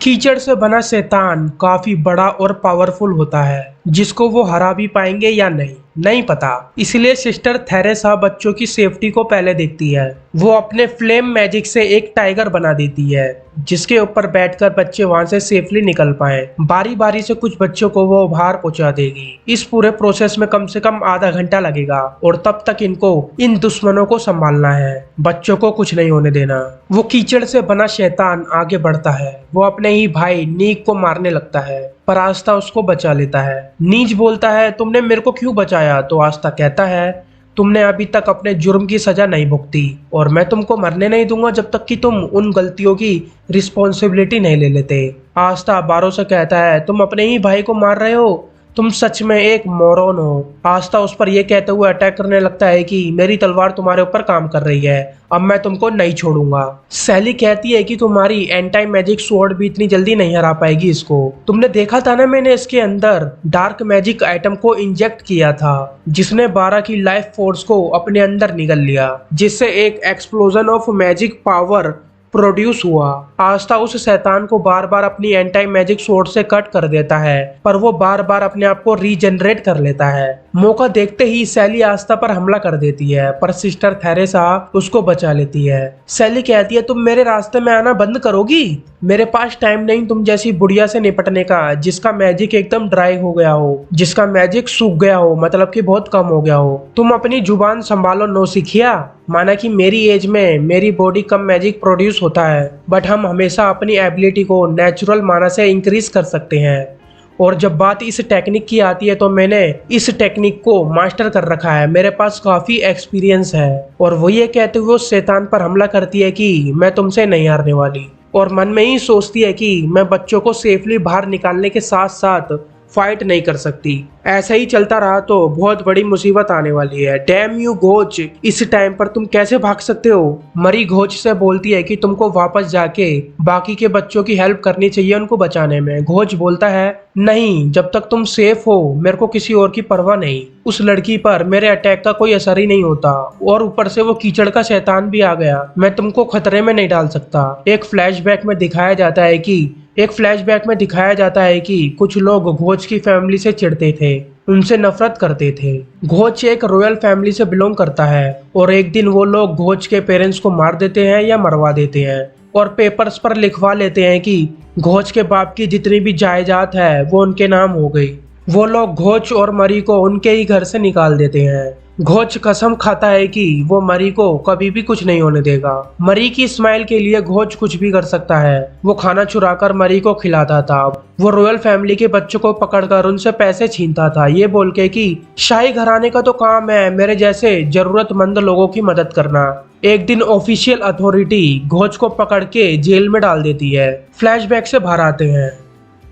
कीचड़ से बना शैतान काफी बड़ा और पावरफुल होता है, जिसको वो हरा भी पाएंगे या नहीं नहीं पता। इसलिए सिस्टर थेरेसा बच्चों की सेफ्टी को पहले देखती है। वो अपने फ्लेम मैजिक से एक टाइगर बना देती है, जिसके ऊपर बैठकर बच्चे वहां से सेफली निकल पाए। बारी बारी से कुछ बच्चों को वो बाहर पहुंचा देगी। इस पूरे प्रोसेस में कम से कम आधा घंटा लगेगा और तब तक इनको इन दुश्मनों को संभालना है। बच्चों को कुछ नहीं होने देना। वो कीचड़ से बना शैतान आगे बढ़ता है। वो अपने ही भाई नीक को मारने लगता है, पर आस्था उसको बचा लेता है। नीच बोलता है, तुमने मेरे को क्यों बचाया? तो आस्था कहता है, तुमने अभी तक अपने जुर्म की सजा नहीं भुगती और मैं तुमको मरने नहीं दूंगा जब तक कि तुम उन गलतियों की रिस्पॉन्सिबिलिटी नहीं ले लेते। आस्था बारो से कहता है, तुम अपने ही भाई को मार रहे हो, तुम सच में एक मोरन हो। आस्था उस पर यह कहते हुए अटैक करने लगता है कि मेरी तलवार तुम्हारे ऊपर काम कर रही है, अब मैं तुमको नहीं छोड़ूंगा। सैली कहती है कि तुम्हारी एंटी मैजिक स्वॉर्ड भी इतनी जल्दी नहीं हरा पाएगी इसको। तुमने देखा था ना, मैंने इसके अंदर डार्क मैजिक आइटम को इंजेक्ट किया था, जिसने 12 की लाइफ फोर्स को अपने अंदर निगल लिया, जिससे एक explosion of magic power produce हुआ। आस्था उस शैतान को बार बार अपनी एंटी मैजिक स्वॉर्ड से कट कर देता है, पर वो बार बार अपने आप को रीजनरेट कर लेता है। मौका देखते ही सैली आस्था पर हमला कर देती है, पर सिस्टर थेरेसा उसको बचा लेती है। सैली कहती है, तुम मेरे रास्ते में आना बंद करोगी? मेरे पास टाइम नहीं तुम जैसी बुढ़िया से निपटने का, जिसका मैजिक एकदम ड्राई हो गया हो, जिसका मैजिक सूख गया हो, मतलब कि बहुत कम हो गया हो। तुम अपनी जुबान संभालो नौसिखिया। माना कि मेरी एज में मेरी बॉडी कम मैजिक प्रोड्यूस होता है, बट हम हमेशा अपनी एबिलिटी को नेचुरल माना से इंक्रीज कर सकते हैं। और जब बात इस टेक्निक की आती है तो मैंने इस टेक्निक को मास्टर कर रखा है, मेरे पास काफी एक्सपीरियंस है। और वो ये कहते हुए उस शैतान पर हमला करती है कि मैं तुमसे नहीं हारने वाली, और मन में ही सोचती है कि मैं बच्चों को सेफली बाहर निकालने के साथ साथ फाइट नहीं कर सकती। ऐसा ही चलता रहा तो बहुत बड़ी मुसीबत आने वाली है। डैम यू घोच, इस टाइम पर तुम कैसे भाग सकते हो? मरी घोच से बोलती है कि तुमको वापस जाके बाकी के बच्चों की हेल्प करनी चाहिए उनको बचाने में। घोच बोलता है, नहीं, जब तक तुम सेफ हो मेरे को किसी और की परवाह नहीं। उस लड़की पर मेरे अटैक का कोई असर ही नहीं होता, और ऊपर से वो कीचड़ का शैतान भी आ गया, मैं तुमको खतरे में नहीं डाल सकता। एक फ्लैशबैक में दिखाया जाता है कि कुछ लोग घोच की फैमिली से चिढ़ते थे, उनसे नफरत करते थे। घोच एक रॉयल फैमिली से बिलोंग करता है, और एक दिन वो लोग घोच के पेरेंट्स को मार देते हैं या मरवा देते हैं, और पेपर्स पर लिखवा लेते हैं कि घोच के बाप की जितनी भी जायदाद है वो उनके नाम हो गई। वो लोग घोच और मरी को उनके ही घर से निकाल देते हैं। घोच कसम खाता है कि वो मरी को कभी भी कुछ नहीं होने देगा। मरी की स्माइल के लिए घोच कुछ भी कर सकता है। वो खाना चुराकर मरी को खिलाता था। वो रॉयल फैमिली के बच्चों को पकड़कर उनसे पैसे छीनता था, ये बोल के कि शाही घराने का तो काम है मेरे जैसे जरूरतमंद लोगों की मदद करना। एक दिन ऑफिशियल अथॉरिटी घोच को पकड़ के जेल में डाल देती है। फ्लैशबैक से बाहर आते हैं।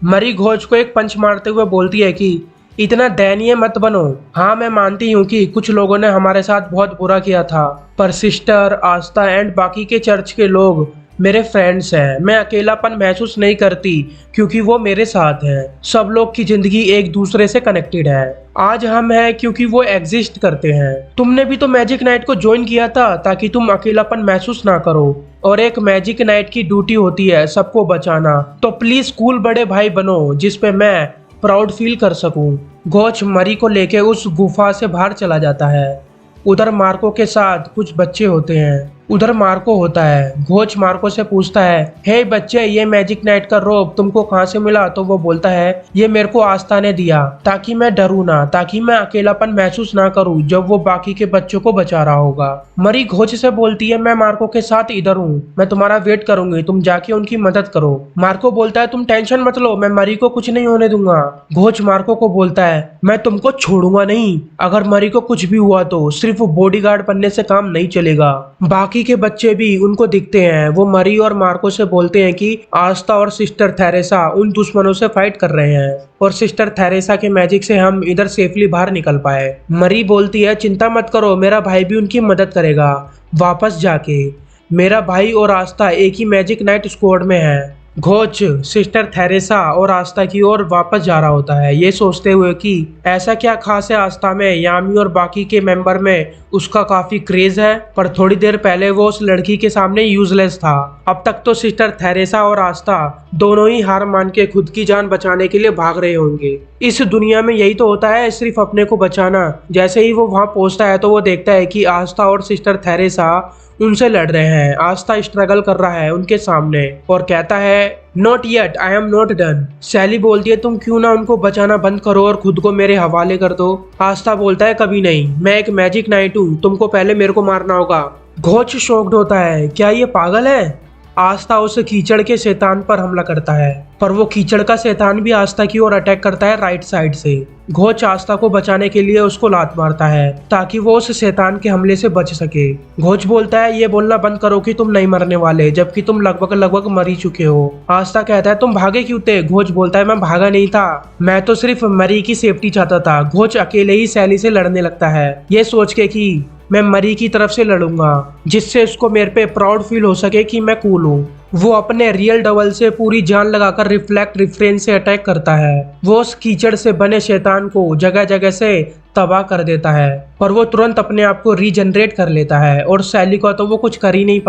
मरी घोच को एक पंच मारते हुए बोलती है कि इतना दयनीय मत बनो। हाँ, मैं मानती हूँ कि कुछ लोगों ने हमारे साथ बहुत बुरा किया था, पर सिस्टर, आस्था एंड बाकी के चर्च के लोग मेरे फ्रेंड्स हैं। मैं अकेलापन महसूस नहीं करती क्योंकि वो मेरे साथ हैं। सब लोग की जिंदगी एक दूसरे से कनेक्टेड है। आज हम हैं क्योंकि वो एग्जिस्ट करते हैं। तुमने भी तो मैजिक नाइट को ज्वाइन किया था ताकि तुम अकेलापन महसूस ना करो, और एक मैजिक नाइट की ड्यूटी होती है सबको बचाना। तो प्लीज कूल बड़े भाई बनो जिसपे मैं प्राउड फील कर सकूं। घोच मरी को लेके उस गुफा से बाहर चला जाता है। उधर मार्को के साथ कुछ बच्चे होते हैं। उधर मार्को होता है। घोच मार्को से पूछता है, हे बच्चे, ये मैजिक नाइट का रोब तुमको कहाँ से मिला? तो वो बोलता है, ये मेरे को आस्था ने दिया ताकि मैं डरूं ना, ताकि मैं अकेलापन महसूस ना करूं जब वो बाकी के बच्चों को बचा रहा होगा। मरी घोच से बोलती है, मैं मार्को के साथ इधर हूँ, मैं तुम्हारा वेट करूंगी, तुम जाके उनकी मदद करो। मार्को बोलता है, तुम टेंशन मत लो, मैं मरी को कुछ नहीं होने दूंगा। घोच मार्को को बोलता है, मैं तुमको छोड़ूंगा नहीं, अगर मरी को कुछ भी हुआ तो सिर्फ बॉडीगार्ड बनने से काम नहीं चलेगा। बाकी के बच्चे भी उनको दिखते हैं। वो मरी और मार्को से बोलते हैं कि आस्था और सिस्टर थेरेसा उन दुश्मनों से फाइट कर रहे हैं, और सिस्टर थेरेसा के मैजिक से हम इधर सेफली बाहर निकल पाए। मरी बोलती है, चिंता मत करो, मेरा भाई भी उनकी मदद करेगा वापस जाके। मेरा भाई और आस्था एक ही मैजिक नाइट स्क्वाड में है। घोच सिस्टर थेरेसा और आस्था की ओर वापस जा रहा होता है, ये सोचते हुए कि ऐसा क्या खास है आस्था में, यामी और बाकी के मेंबर में उसका काफी क्रेज है। पर थोड़ी देर पहले वो उस लड़की के सामने यूजलेस था। अब तक तो सिस्टर थेरेसा और आस्था दोनों ही हार मान के खुद की जान बचाने के लिए भाग रहे होंगे। इस दुनिया में यही तो होता है, सिर्फ अपने को बचाना। जैसे ही वो वहां पहुंचता है तो वो देखता है कि आस्था और सिस्टर थेरेसा उनसे लड़ रहे हैं। आस्था स्ट्रगल कर रहा है उनके सामने और कहता है not yet, I am not done. Sally बोलती है तुम क्यों ना उनको बचाना बंद करो और खुद को मेरे हवाले कर दो। आस्था बोलता है कभी नहीं, मैं एक मैजिक नाइट हूँ, तुमको पहले मेरे को मारना होगा। घोच शॉक्ड होता है, क्या ये पागल है। आस्था उस कीचड़ के शैतान पर हमला करता है, पर वो कीचड़ का शैतान भी आस्था की ओर अटैक करता है राइट साइड से। घोच आस्था को बचाने के लिए उसको लात मारता है ताकि वो उस शैतान के हमले से बच सके। घोच बोलता है ये बोलना बंद करो कि तुम नहीं मरने वाले, जबकि तुम लगभग मर ही चुके हो। आस्था कहता है तुम भागे क्यों थे। घोच बोलता है मैं भागा नहीं था, मैं तो सिर्फ मरी की सेफ्टी चाहता था। घोच अकेले ही सैली से लड़ने लगता है, ये सोच के कि मैं मरी की तरफ से लड़ूंगा, जिससे उसको मेरे पे प्राउड फील हो सके कि मैं कूल हूँ। वो अपने रियल डबल से पूरी जान लगाकर रिफ्लेक्ट रिफ्रेन से अटैक करता है। वो उस कीचड़ से बने शैतान को जगह जगह से तबाह कर देता है, पर वो तुरंत अपने आप को रीजनरेट कर लेता है और सैली को तो वो कुछ कर ही नहीं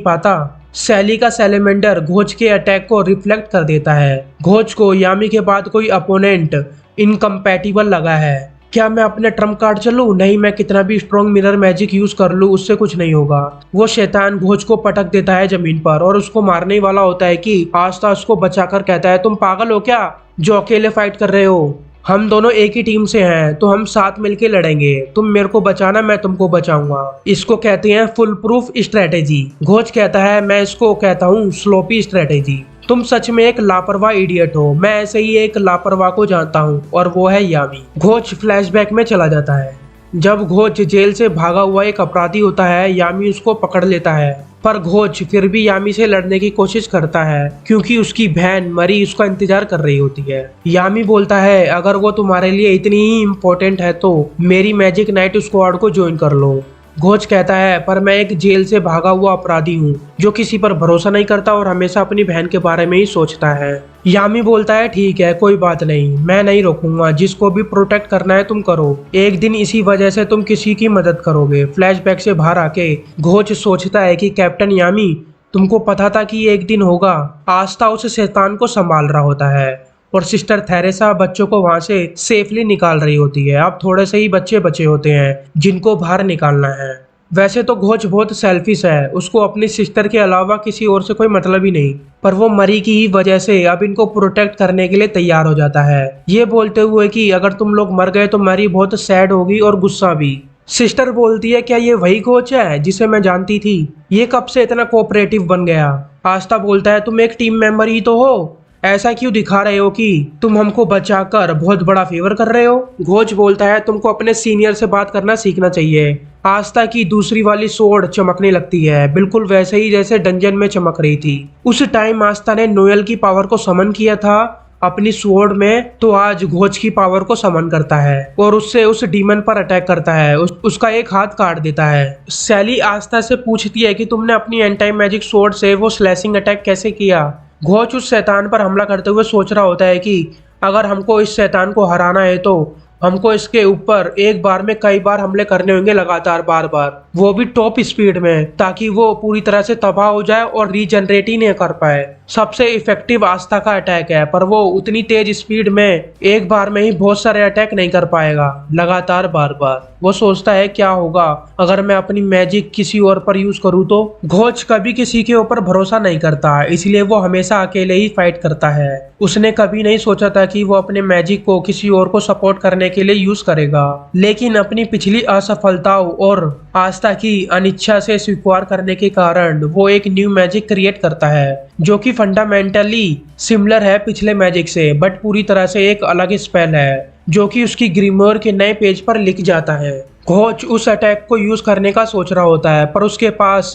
पाता। सैली का सैलेमेंडर घोच के अटैक को रिफ्लेक्ट कर देता है। घोच को यामी के बाद कोई अपोनेंट इनकम्पैटिबल लगा है। क्या मैं अपने ट्रम्प कार्ड चलूं? नहीं, मैं कितना भी स्ट्रॉन्ग मिरर मैजिक यूज कर लूं उससे कुछ नहीं होगा। वो शैतान घोच को पटक देता है जमीन पर और उसको मारने वाला होता है कि आस्था उसको बचाकर कहता है तुम पागल हो क्या जो अकेले फाइट कर रहे हो, हम दोनों एक ही टीम से हैं तो हम साथ मिलके लड़ेंगे। तुम मेरे को बचाना, मैं तुमको बचाऊंगा। इसको कहते हैं फुल प्रूफ स्ट्रेटेजी। घोच कहता है मैं इसको कहता हूँ स्लोपी स्ट्रेटेजी। तुम सच में एक लापरवाह इडियट हो, मैं ऐसे ही एक लापरवाह को जानता हूँ और वो है यामी। घोच फ्लैशबैक में चला जाता है। जब घोच जेल से भागा हुआ एक अपराधी होता है, यामी उसको पकड़ लेता है, पर घोच फिर भी यामी से लड़ने की कोशिश करता है क्योंकि उसकी बहन मरी उसका इंतजार कर रही होती है। यामी बोलता है अगर वो तुम्हारे लिए इतनी ही इम्पोर्टेंट है तो मेरी मैजिक नाइट स्क्वाड को ज्वाइन कर लो। घोच कहता है पर मैं एक जेल से भागा हुआ अपराधी हूँ जो किसी पर भरोसा नहीं करता और हमेशा अपनी बहन के बारे में ही सोचता है। यामी बोलता है ठीक है कोई बात नहीं, मैं नहीं रोकूंगा, जिसको भी प्रोटेक्ट करना है तुम करो, एक दिन इसी वजह से तुम किसी की मदद करोगे। फ्लैशबैक से बाहर आके घोच सोचता है कि कैप्टन यामी तुमको पता था कि एक दिन होगा। आस्था उस शैतान को संभाल रहा होता है और सिस्टर थेरेसा बच्चों को वहां से सेफली निकाल रही होती है। अब थोड़े से ही बच्चे बचे होते हैं जिनको बाहर निकालना है। वैसे तो घोच बहुत सेल्फिश है, उसको अपनी सिस्टर के अलावा किसी और से कोई मतलब ही नहीं, पर वो मरी की ही वजह से अब इनको प्रोटेक्ट करने के लिए तैयार हो जाता है, ये बोलते हुए कि अगर तुम लोग मर गए तो मरी बहुत सैड होगी और गुस्सा भी। सिस्टर बोलती है क्या ये वही घोच है जिसे मैं जानती थी, ये कब से इतना कोऑपरेटिव बन गया। आस्था बोलता है तुम एक टीम मेंबर ही तो हो, ऐसा क्यों दिखा रहे हो कि तुम हमको बचाकर बहुत बड़ा फेवर कर रहे हो। घोच बोलता है तुमको अपने सीनियर से बात करना सीखना चाहिए। आस्था की दूसरी वाली सोर्ड चमकने लगती है, बिल्कुल वैसे ही जैसे डंजन में चमक रही थी। उस टाइम आस्था ने नोएल की पावर को समन किया था अपनी स्वॉर्ड में, तो आज घोच की पावर को समन करता है और उससे उस डीमन पर अटैक करता है, उसका एक हाथ काट देता है। सैली आस्था से पूछती है कि तुमने अपनी एंटी मैजिक स्वॉर्ड से वो स्लैशिंग अटैक कैसे किया। घोच उस शैतान पर हमला करते हुए सोच रहा होता है कि अगर हमको इस शैतान को हराना है तो हमको इसके ऊपर एक बार में कई बार हमले करने होंगे लगातार बार बार, वो भी टॉप स्पीड में, ताकि वो पूरी तरह से तबाह हो जाए और रीजनरेट ही नहीं कर पाए। सबसे इफेक्टिव आस्था का अटैक है, पर वो उतनी तेज स्पीड में एक बार में ही बहुत सारे अटैक नहीं कर पाएगा लगातार बार बार। वो सोचता है क्या होगा अगर मैं अपनी मैजिक किसी और पर यूज करूँ तो। घोच कभी किसी के ऊपर भरोसा नहीं करता, इसलिए वो हमेशा अकेले ही फाइट करता है। उसने कभी नहीं सोचा था कि वो अपने मैजिक को किसी और को सपोर्ट करने के लिए यूज करेगा, लेकिन अपनी पिछली असफलताओं और आस्था की अनिच्छा से स्वीकार करने के कारण वो एक न्यू मैजिक क्रिएट करता है जो कि फंडामेंटली सिमिलर है पिछले मैजिक से, बट पूरी तरह से एक अलग स्पेल है जो कि उसकी ग्रीमोर के नए पेज पर लिख जाता है। घोच उस अटैक को यूज करने का सोच रहा होता है, पर उसके पास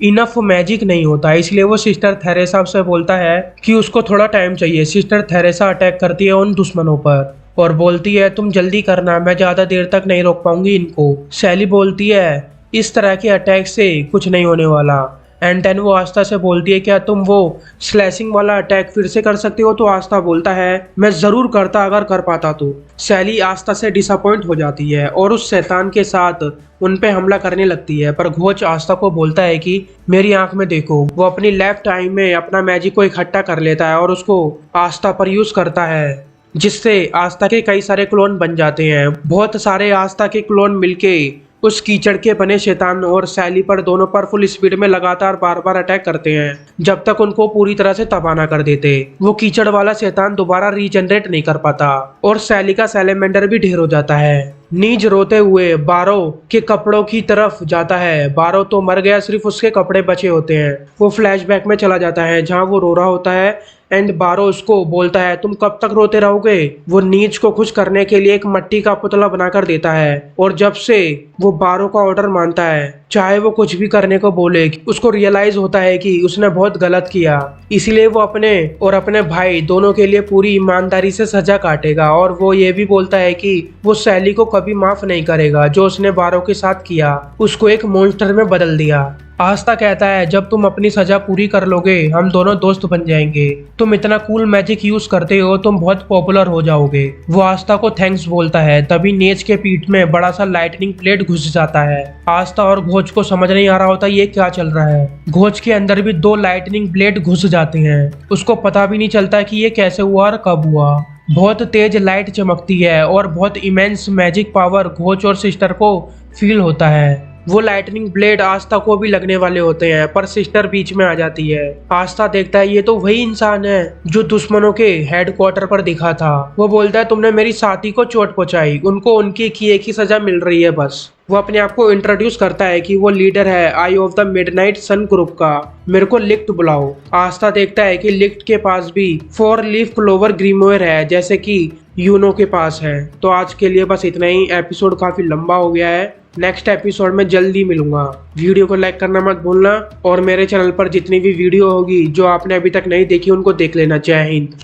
इनफ मैजिक नहीं होता, इसलिए वो सिस्टर थेरेसा से बोलता है कि उसको थोड़ा टाइम चाहिए। सिस्टर थेरेसा अटैक करती है उन दुश्मनों पर और बोलती है तुम जल्दी करना, मैं ज्यादा देर तक नहीं रोक पाऊंगी इनको। सैली बोलती है इस तरह के अटैक से कुछ नहीं होने वाला, एंड देन वो आस्था से बोलती है क्या तुम वो स्लैशिंग वाला अटैक फिर से कर सकती हो? तो आस्था बोलता है मैं जरूर करता अगर कर पाता तो। सैली आस्था से डिसअपॉइंट हो जाती है और उस शैतान के साथ उन पे हमला करने लगती है, पर घोच आस्था को बोलता है कि मेरी आंख में देखो। वो अपनी लेफ्ट आई में अपना मैजिक को इकट्ठा कर लेता है और उसको आस्था पर यूज करता है, जिससे आस्था के कई सारे क्लोन बन जाते हैं। बहुत सारे आस्था के क्लोन मिलके उस कीचड़ के बने शैतान और सैली पर दोनों पर फुल स्पीड में लगातार बार बार अटैक करते हैं जब तक उनको पूरी तरह से तबाह ना कर देते। वो कीचड़ वाला शैतान दोबारा रीजनरेट नहीं कर पाता और सैली का सैलेमेंडर भी ढेर हो जाता है। नीज रोते हुए बारो के कपड़ों की तरफ जाता है। बारो तो मर गया, सिर्फ उसके कपड़े बचे होते हैं। वो फ्लैशबैक में चला जाता है जहाँ वो रो रहा होता है एंड बारो उसको बोलता है तुम कब तक रोते रहोगे। वो नीज को खुश करने के लिए एक मिट्टी का पुतला बनाकर देता है और जब से वो बारो का ऑर्डर मानता है, चाहे वो कुछ भी करने को बोले, उसको रियलाइज होता है कि उसने बहुत गलत किया। इसीलिए वो अपने और अपने भाई दोनों के लिए पूरी ईमानदारी से सजा काटेगा और वो ये भी बोलता है कि वो सैली को कभी माफ नहीं करेगा जो उसने बारो के साथ किया, उसको एक मॉन्स्टर में बदल दिया। आस्था कहता है जब तुम अपनी सजा पूरी कर लोगे हम दोनों दोस्त बन जाएंगे। तुम इतना कूल मैजिक यूज करते हो, तुम बहुत पॉपुलर हो जाओगे। वो आस्था को थैंक्स बोलता है। तभी नेज के पीठ में बड़ा सा लाइटनिंग प्लेट घुस जाता है। आस्था और घोच को समझ नहीं आ रहा होता ये क्या चल रहा है। घोच के अंदर भी 2 लाइटनिंग प्लेट घुस जाते हैं। उसको पता भी नहीं चलता कि ये कैसे हुआ और कब हुआ। बहुत तेज लाइट चमकती है और बहुत इमेंस मैजिक पावर घोच और सिस्टर को फील होता है। वो लाइटनिंग ब्लेड आस्था को भी लगने वाले होते हैं पर सिस्टर बीच में आ जाती है। आस्था देखता है ये तो वही इंसान है जो दुश्मनों के हेडक्वार्टर पर दिखा था। वो बोलता है तुमने मेरी साथी को चोट पहुंचाई, उनको उनकी किए की सजा मिल रही है बस। वो अपने आप को इंट्रोड्यूस करता है कि वो लीडर है eye of the midnight sun group का, मेरे को लिक्ट बुलाओ। आस्था देखता है कि लिक्ट के पास भी 4 लीफ क्लोवर ग्रीमोयर है जैसे कि यूनो के पास है। तो आज के लिए बस इतना ही। एपिसोड काफी लंबा हो गया है। नेक्स्ट एपिसोड में जल्दी मिलूंगा। वीडियो को लाइक करना मत भूलना और मेरे चैनल पर जितनी भी वीडियो होगी जो आपने अभी तक नहीं देखी उनको देख लेना। जय हिंद।